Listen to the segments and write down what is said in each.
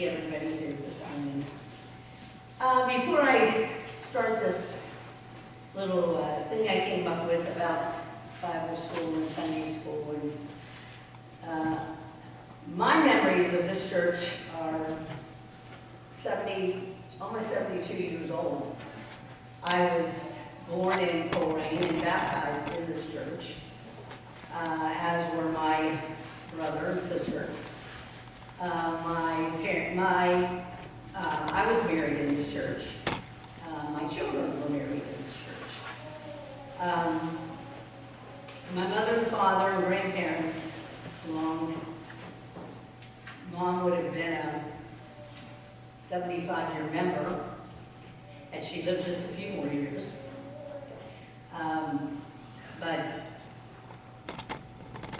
see everybody here this morning. Before I start this little thing I came up with about Bible school and Sunday school, and my memories of this church are almost 72 years old. I was born in Coleraine and baptized in this church, as were my brother and sister. I was married in this church. My children were married in this church. My mother and father and grandparents belonged. Mom would have been a 75-year member, and she lived just a few more years. But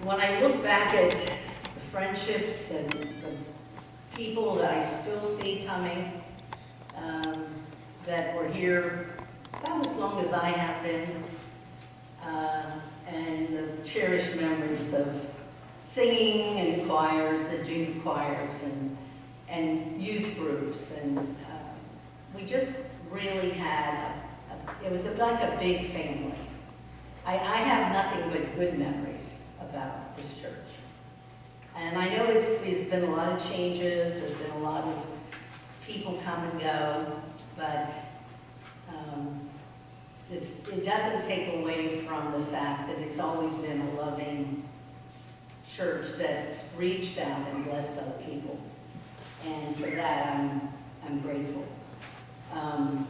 when I look back at the friendships and the people that I still see coming, that were here about as long as I have been, and the cherished memories of singing and choirs, the junior choirs, and youth groups, and we just really had, it was like a big family. I have nothing but good memories about this church. And I know it's been a lot of changes, there's been a lot of people come and go, but it doesn't take away from the fact that it's always been a loving church that's reached out and blessed other people. And for that, I'm grateful. None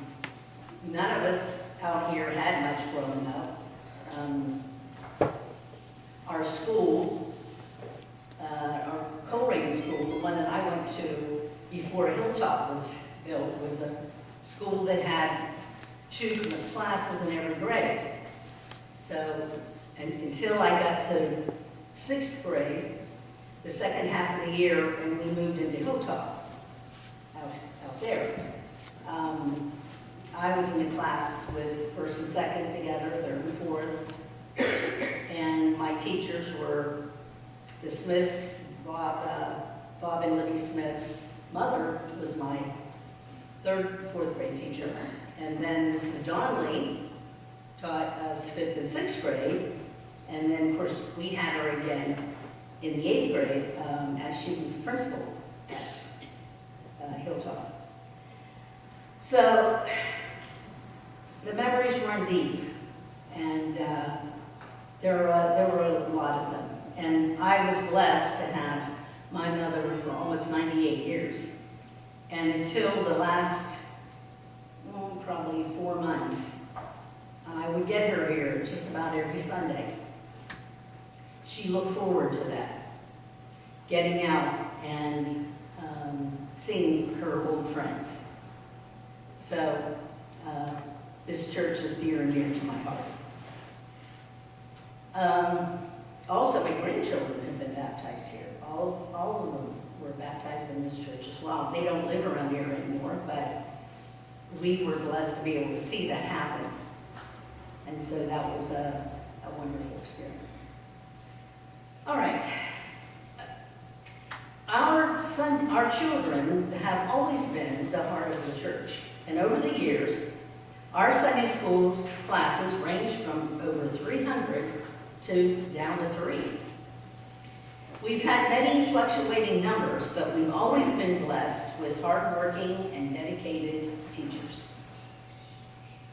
of us out here had much growing up. Our school, our Coleraine school, the one that I went to before Hilltop was built, was a school that had 2 classes in every grade. So, and until I got to 6th grade, the second half of the year, when we moved into Hilltop, out there, I was in the class with 1st and 2nd together, 3rd and 4th, and my teachers were the Smiths. Bob and Libby Smith's mother was my 3rd, 4th grade teacher, and then Mrs. Donnelly taught us 5th and 6th grade, and then of course we had her again in the 8th grade as she was principal at Hilltop. So the memories run deep, and there were a lot of them. And I was blessed to have my mother for almost 98 years. And until the last, probably 4 months, I would get her here just about every Sunday. She looked forward to that, getting out and seeing her old friends. So this church is dear and dear to my heart. Also, my grandchildren have been baptized here. All of them were baptized in this church as well. They don't live around here anymore, but we were blessed to be able to see that happen. And so that was a wonderful experience. All right. Our children have always been the heart of the church. And over the years, our Sunday school classes range from over 300 to down to 3. We've had many fluctuating numbers, but we've always been blessed with hardworking and dedicated teachers.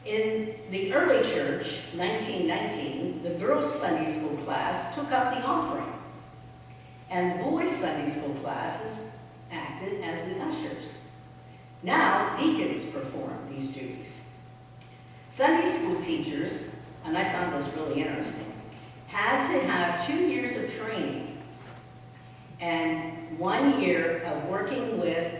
In the early church, 1919, the girls' Sunday school class took up the offering, and the boys' Sunday school classes acted as the ushers. Now, deacons perform these duties. Sunday school teachers, and I found this really interesting, had to have 2 years of training and 1 year of working with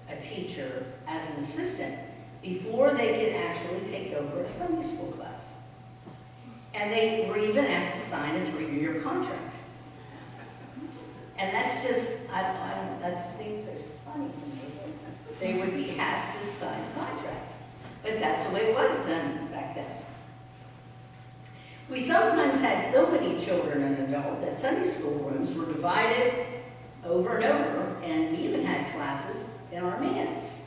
a teacher as an assistant before they could actually take over a Sunday school class. And they were even asked to sign a 3-year contract. And that's just, that seems so funny to me. They would be asked to sign a contract. But that's the way it was done back then. We sometimes had so many children and adults that Sunday school rooms were divided over and over, and we even had classes in our manse.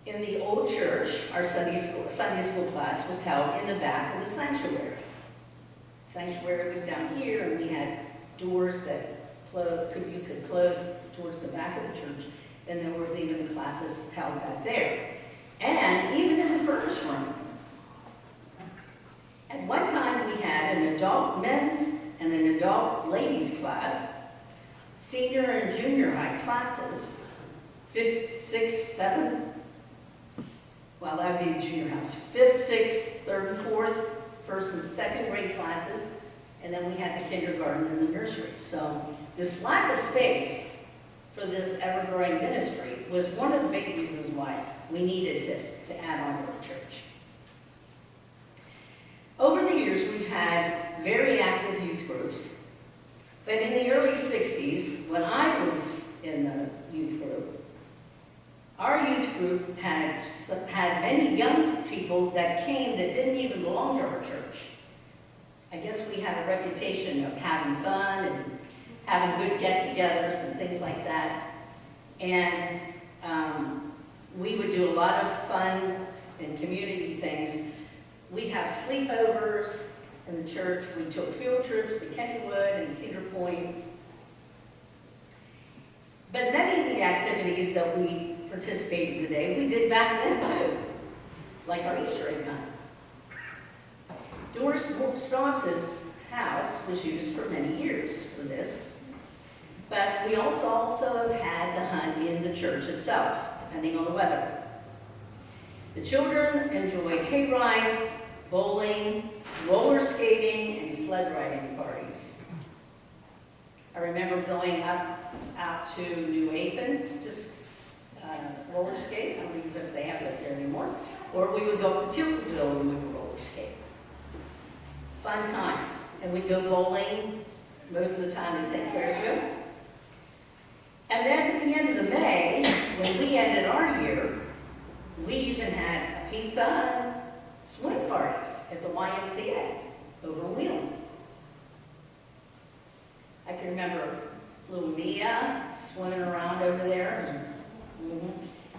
In the old church, our Sunday school class was held in the back of the sanctuary. The sanctuary was down here, and we had doors that you could close towards the back of the church, and there was even classes held back there. And even in the furnace room. At one time, we had an adult men's and an adult ladies class, senior and junior high classes, 5th, 6th, 7th. Well, that would be junior house. 5th, 6th, 3rd, and 4th, 1st and 2nd grade classes, and then we had the kindergarten and the nursery. So this lack of space for this ever-growing ministry was one of the big reasons why we needed to add on to our church. Over the years, we've had very active youth groups, but in the early 60s, when I was in the youth group, our youth group had many young people that came that didn't even belong to our church. I guess we had a reputation of having fun and having good get-togethers and things like that. And we would do a lot of fun and community things. We'd have sleepovers in the church. We took field trips to Kennywood and Cedar Point. But many of the activities that we participated today, we did back then too, like our Easter egg hunt. Doris Staunce's house was used for many years for this, but we also have had the hunt in the church itself, depending on the weather. The children enjoyed hay rides, bowling, roller skating, and sled riding parties. I remember going out to New Athens to roller skate. I don't even know if they have that there anymore. Or we would go up to Tiltonsville and we would roller skate. Fun times. And we'd go bowling most of the time in St. Clairsville. And then at the end of the May, when we ended our year, we even had a pizza and swim parties at the YMCA over in Wheeling. I can remember little Mia swimming around over there.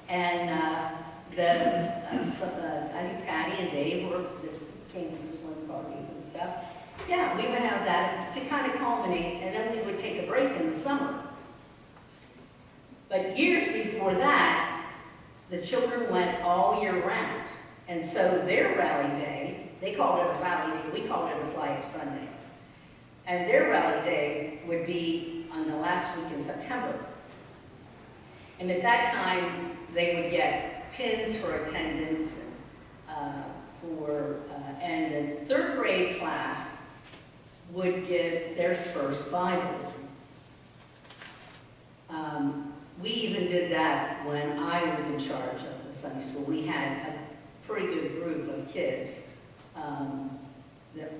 And I think Patty and Dave came to the swim parties and stuff. Yeah, we would have that to kind of culminate, and then we would take a break in the summer. But years before that, the children went all year round. And so their rally day, they called it a rally day, we called it a fly-up Sunday. And their rally day would be on the last week in September. And at that time, they would get pins for attendance, and the 3rd grade class would get their first Bible. We even did that when I was in charge of the Sunday school. We had a pretty good group of kids that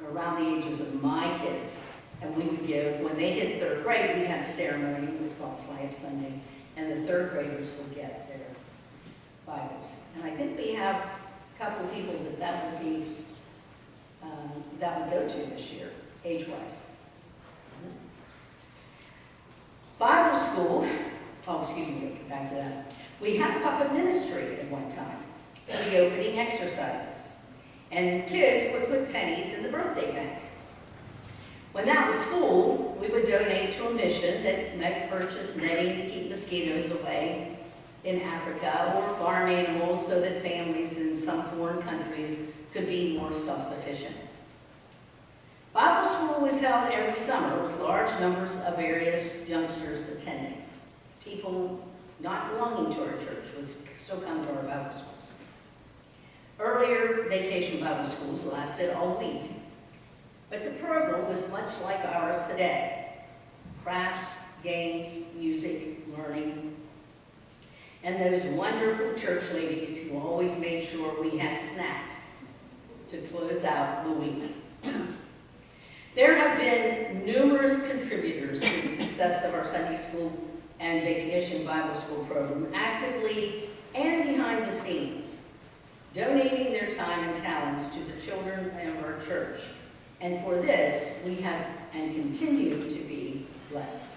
were around the ages of my kids. And we would give, when they hit 3rd grade, we had a ceremony. It was called Fly-Up Sunday. And the 3rd graders would get their Bibles. And I think we have a couple of people that would go to this year, age-wise. Bible school, back to that. We had puppet ministry at one time, the opening exercises. And kids would put pennies in the birthday bank. When that was full, we would donate to a mission that might purchase netting to keep mosquitoes away in Africa, or farm animals so that families in some foreign countries could be more self-sufficient. Bible school was held every summer with large numbers of various youngsters attending. People not belonging to our church would still come to our Bible schools. Earlier vacation Bible schools lasted all week, but the program was much like ours today. Crafts, games, music, learning, and those wonderful church ladies who always made sure we had snacks to close out the week. There have been numerous contributors to the success of our Sunday school and vacation Bible school program, actively and behind the scenes, donating their time and talents to the children of our church. And for this, we have and continue to be blessed.